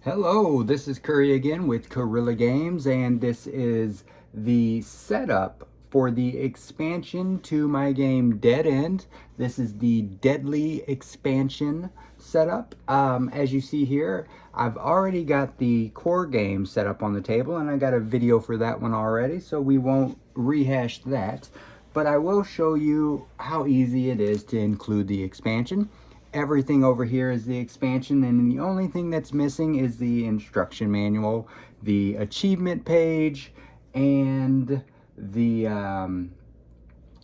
Hello, this is Curry again with Corilla Games, and this is the setup for the expansion to my game Dead End. This is the Deadly expansion setup. As you see here, I've already got the core game set up on the table, and I got a video for that one already, so we won't rehash that. But I will show you how easy it is to include the expansion. Everything over here is the expansion, and the only thing that's missing is the instruction manual, the achievement page, and the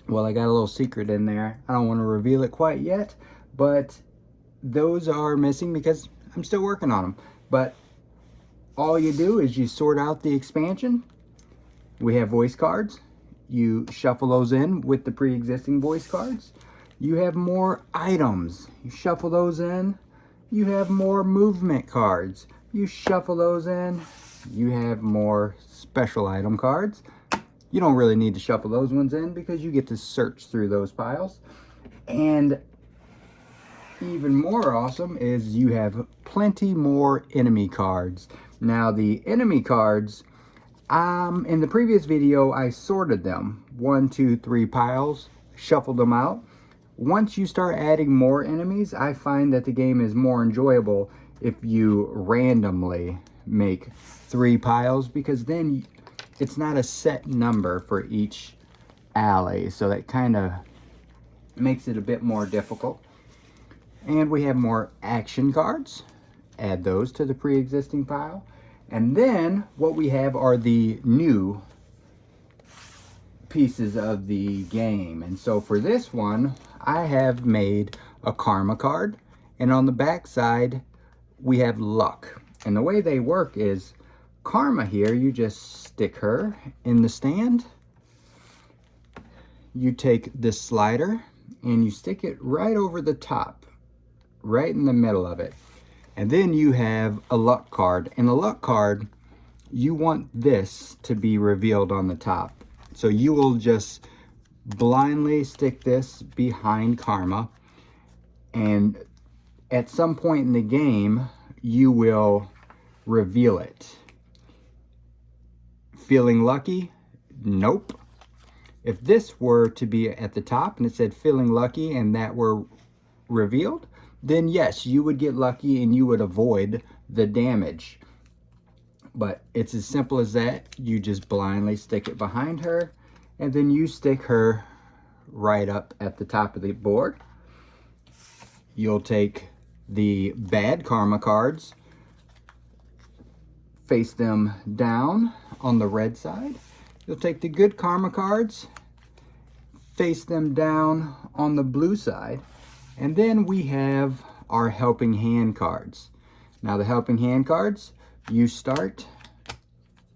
well, I got a little secret in there. I don't want to reveal it quite yet, but those are missing because I'm still working on them. But all you do is you sort out the expansion. We have voice cards. You shuffle those in with the pre-existing voice cards. You have more items. You shuffle those in. You have more movement cards. You shuffle those in. You have more special item cards. You don't really need to shuffle those ones in because you get to search through those piles. And even more awesome is you have plenty more enemy cards. Now the enemy cards, in the previous video I sorted them 1, 2, 3 piles, shuffled them out. Once you start adding more enemies, I find that the game is more enjoyable if you randomly make 3 piles, because then it's not a set number for each alley, so that kind of makes it a bit more difficult. And we have more action cards. Add those to the pre-existing pile. And then what we have are the new pieces of the game. And so for this one, I have made a karma card, and on the back side we have luck. And the way they work is karma here, you just stick her in the stand. You take this slider and you stick it right over the top, right in the middle of it. And then you have a luck card, and the luck card, you want this to be revealed on the top. So you will just blindly stick this behind karma, and at some point in the game you will reveal it. Feeling lucky? Nope. If this were to be at the top and it said feeling lucky and that were revealed, then yes, you would get lucky and you would avoid the damage. But it's as simple as that. You just blindly stick it behind her, and then you stick her right up at the top of the board. You'll take the bad karma cards, face them down on the red side. You'll take the good karma cards, face them down on the blue side. And then we have our helping hand cards. Now the helping hand cards, you start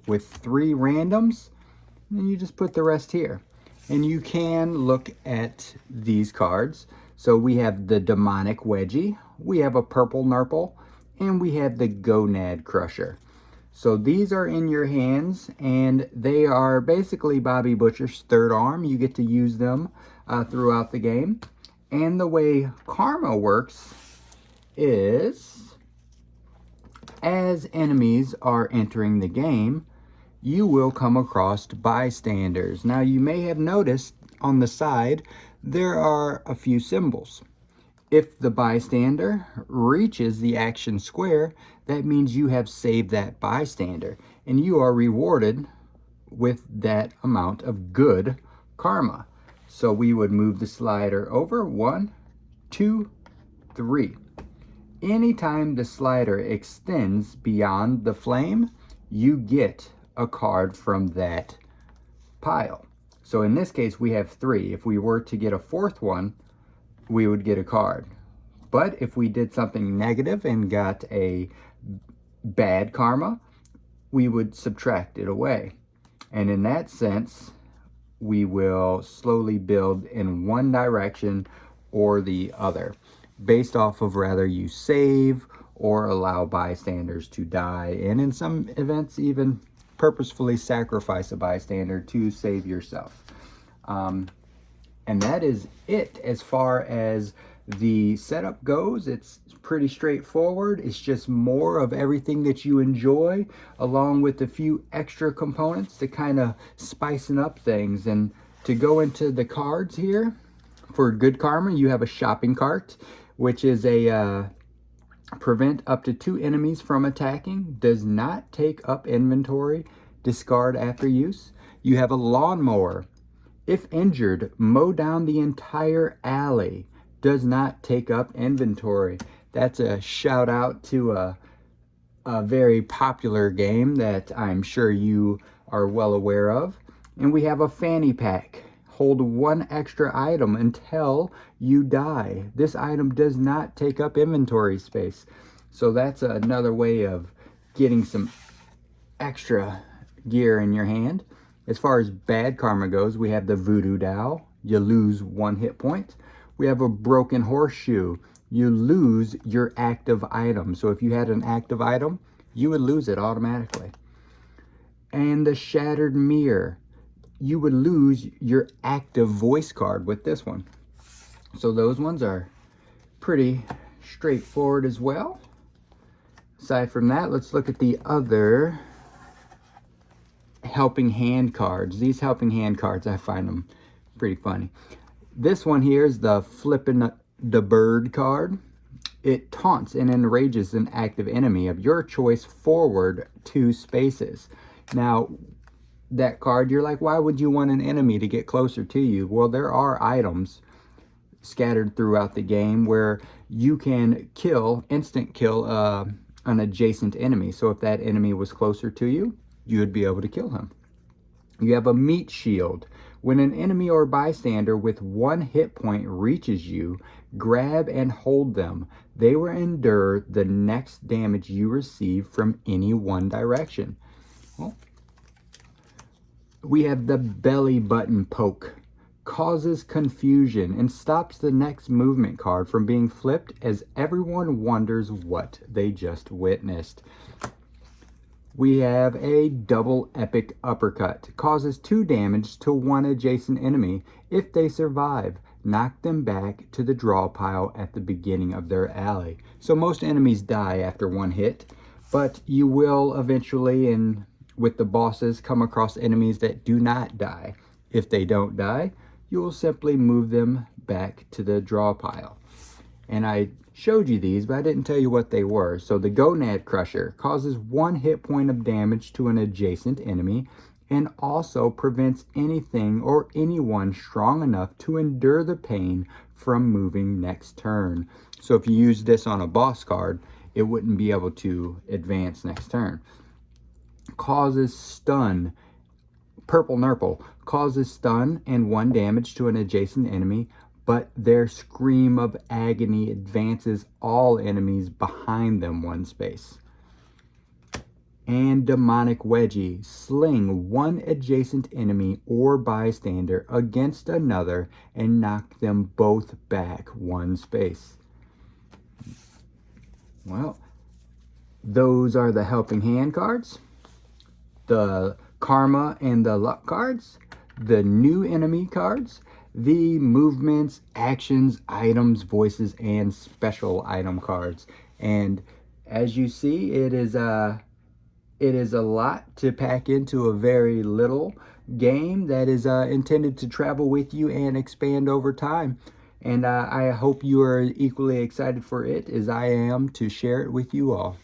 with 3 randoms, and you just put the rest here. And you can look at these cards. So we have the demonic wedgie, we have a purple nurple, and we have the gonad crusher. So these are in your hands, and they are basically Bobby Butcher's third arm. You get to use them throughout the game. And the way karma works is, as enemies are entering the game, you will come across bystanders. Now you may have noticed on the side there are a few symbols. If the bystander reaches the action square, that means you have saved that bystander, and you are rewarded with that amount of good karma. So we would move the slider over 1, 2, 3. Anytime the slider extends beyond the flame, you get a card from that pile. So in this case, we have 3. If we were to get a 4th one, we would get a card. But if we did something negative and got a bad karma, we would subtract it away. And in that sense, we will slowly build in one direction or the other, based off of whether you save or allow bystanders to die, and in some events even purposefully sacrifice a bystander to save yourself. And that is it as far as the setup goes, it's pretty straightforward. It's just more of everything that you enjoy, along with a few extra components to kind of spicing up things. And to go into the cards here, for Good Karma, you have a shopping cart, which is a prevent up to 2 enemies from attacking, does not take up inventory, discard after use. You have a lawnmower. If injured, mow down the entire alley, does not take up inventory. That's a shout out to a very popular game that I'm sure you are well aware of. And we have a fanny pack. Hold 1 extra item until you die. This item does not take up inventory space. So that's another way of getting some extra gear in your hand. As far as bad karma goes, we have the voodoo doll. You lose 1 hit point. We have a broken horseshoe. You lose your active item. So if you had an active item, you would lose it automatically. And the shattered mirror. You would lose your active voice card with this one. So those ones are pretty straightforward as well. Aside from that, let's look at the other helping hand cards. These helping hand cards, I find them pretty funny. This one here is the flippin' the bird card. It taunts and enrages an active enemy of your choice forward 2 spaces. Now, that card, you're like, why would you want an enemy to get closer to you? Well, there are items scattered throughout the game where you can instant kill an adjacent enemy. So if that enemy was closer to you, you would be able to kill him. You have a meat shield. When an enemy or bystander with 1 hit point reaches you, grab and hold them. They will endure the next damage you receive from any one direction. Well, we have the belly button poke. Causes confusion and stops the next movement card from being flipped as everyone wonders what they just witnessed. We have a double epic uppercut. Causes 2 damage to 1 adjacent enemy. If they survive, knock them back to the draw pile at the beginning of their alley. So most enemies die after 1 hit, but you will eventually, and with the bosses, come across enemies that do not die. If they don't die, you will simply move them back to the draw pile. And I showed you these, but I didn't tell you what they were. So the Gonad Crusher causes 1 hit point of damage to an adjacent enemy and also prevents anything or anyone strong enough to endure the pain from moving next turn. So if you use this on a boss card, it wouldn't be able to advance next turn. Causes stun. Purple Nurple causes stun and 1 damage to an adjacent enemy, but their scream of agony advances all enemies behind them 1 space. And Demonic Wedgie. Sling 1 adjacent enemy or bystander against another and knock them both back 1 space. Well, those are the helping hand cards. The Karma and the luck cards, the new enemy cards, the movements, actions, items, voices, and special item cards. And as you see, it is a lot to pack into a very little game that is intended to travel with you and expand over time. And I hope you are equally excited for it as I am to share it with you all.